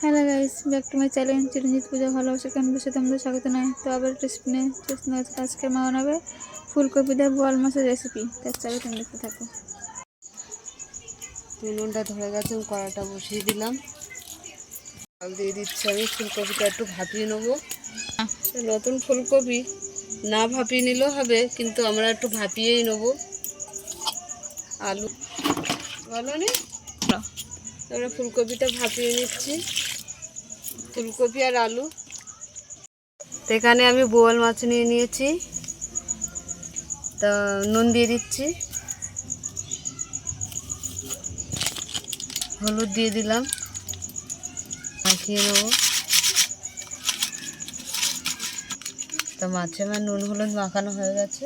Hello guys, back to my channel Chiranjit পূজা ভালোবাসা কেন বসে তোমাদের স্বাগত নয়। তো আবার রেসিপি নিয়ে আজকে মা বানাবে ফুলকপি দিয়ে বোয়াল মাছের রেসিপি। তার চলো তুমি দেখতে থাকো। উনুনটা ধরে গেছে, কড়াটা বসিয়ে দিলাম, জল দিয়ে দিচ্ছি। আমি ফুলকপিটা একটু ভাপিয়ে নেবো। নতুন ফুলকপি না ভাপিয়ে নিলেও হবে, কিন্তু আমরা একটু ভাপিয়েই নেবো। আলু ভালো নেই, আমরা ফুলকপিটা ভাপিয়ে নিচ্ছি। ফুলকপি আর আলু। তো এখানে আমি বোয়াল মাছ নিয়ে নিয়েছি, তা নুন দিয়ে দিচ্ছি, হলুদ দিয়ে দিলাম, মাখিয়ে নেবো। তো মাছে আমার নুন হলুদ মাখানো হয়ে গেছে।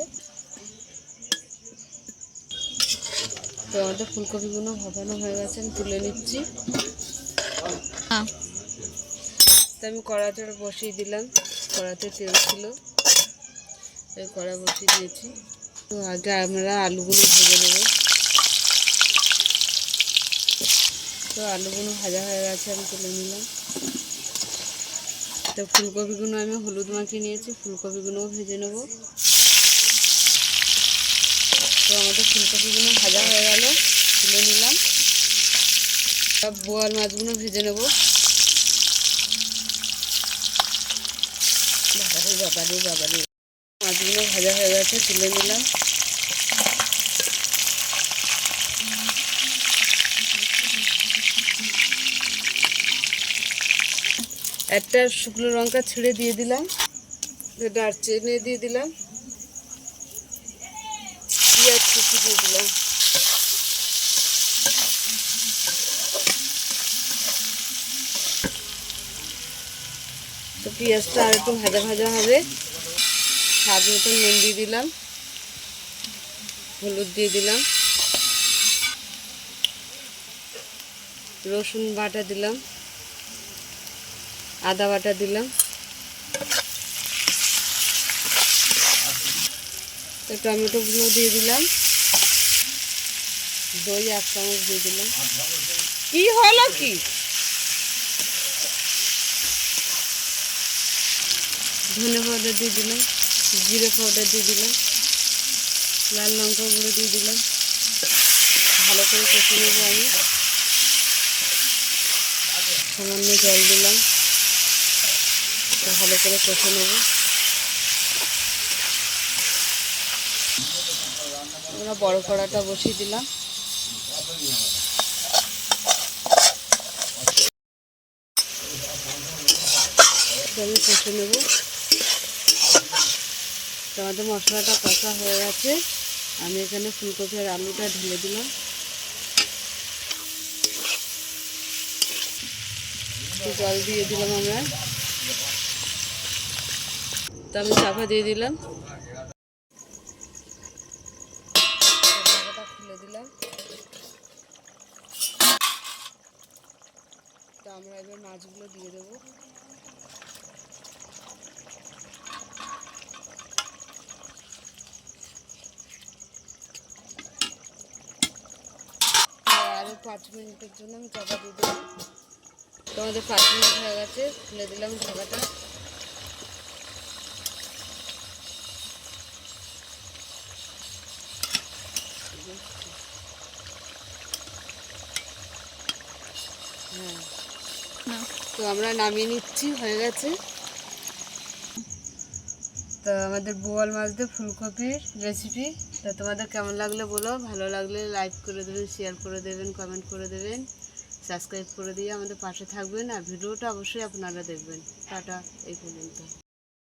তো আমাদের ফুলকপিগুলো ভাপানো হয়ে গেছে, আমি তুলে নিচ্ছি। তো আমি কড়াতে বসিয়ে দিলাম, কড়াতে তেল ছিল, এই কড়া বসিয়ে দিয়েছি। তো আগে আমরা আলুগুলো ভেজে নেব। তো আলুগুলো ভাজা হয়ে গেছে, আমি তুলে নিলাম। তো ফুলকপিগুলো আমি হলুদ মাখিয়ে নিয়েছি, ফুলকপিগুলোও ভেজে নেব। তো আমাদের ফুলকপিগুলো ভাজা হয়ে গেল, তুলে নিলাম। সব বোয়াল মাছগুলো ভেজে নেব। বাবারে মাছগুলো ভাজা হয়ে গেছে, তুলে নিলাম। একটা শুকনো লঙ্কা ছিঁড়ে দিয়ে দিলাম, দারচিনি দিয়ে দিলাম, পেঁয়াজ কুচি দিয়ে দিলাম। তো পেঁয়াজটা আর একটু ভাজা ভাজা হবে। স্বাদ মতন নুন দিয়ে দিলাম, হলুদ দিয়ে দিলাম, রসুন বাটা দিলাম, আদা বাটা দিলাম। তো টমেটোগুলো দিয়ে দিলাম, দই 1 চামচ দিয়ে দিলাম। কি হলো কি? ধনে পাউডার দিয়ে দিলাম, জিরে পাউডার দিয়ে দিলাম, লাল লঙ্কা গুঁড়ো দিয়ে দিলাম। ভালো করে কষে নেব আমি। সামান্য জল দিলাম, ভালো করে কষে নেব। আমরা বড় কড়াটা বসিয়ে দিলাম। আমি কষে নেব। আমাদের মশলাটা কষা হয়ে গেছে, আমি এখানে ফুলকপি আর আলুটা ঢেলে দিলাম। জল দিয়ে দিলাম আমরা। তো আমি চাপা দিয়ে দিলাম, খুলে দিলাম। তো আমরা এবার মাছগুলো দিয়ে দেবো। আরও 5 মিনিটের জন্য আমি চাপা দিয়ে দিলাম। তো আমাদের 5 মিনিট হয়ে গেছে, খুলে দিলাম ঢাকাটা। হ্যাঁ, তো আমরা নামিয়ে নিচ্ছি, হয়ে গেছে। তো আমাদের বোয়াল মাছ দিয়ে ফুলকপির রেসিপি। তো তোমাদের কেমন লাগলে বলো, ভালো লাগলে লাইক করে দেবেন, শেয়ার করে দেবেন, কমেন্ট করে দেবেন, সাবস্ক্রাইব করে দিয়ে আমাদের পাশে থাকবেন। আর ভিডিওটা অবশ্যই আপনারা দেখবেন। টাটা, এই পর্যন্ত।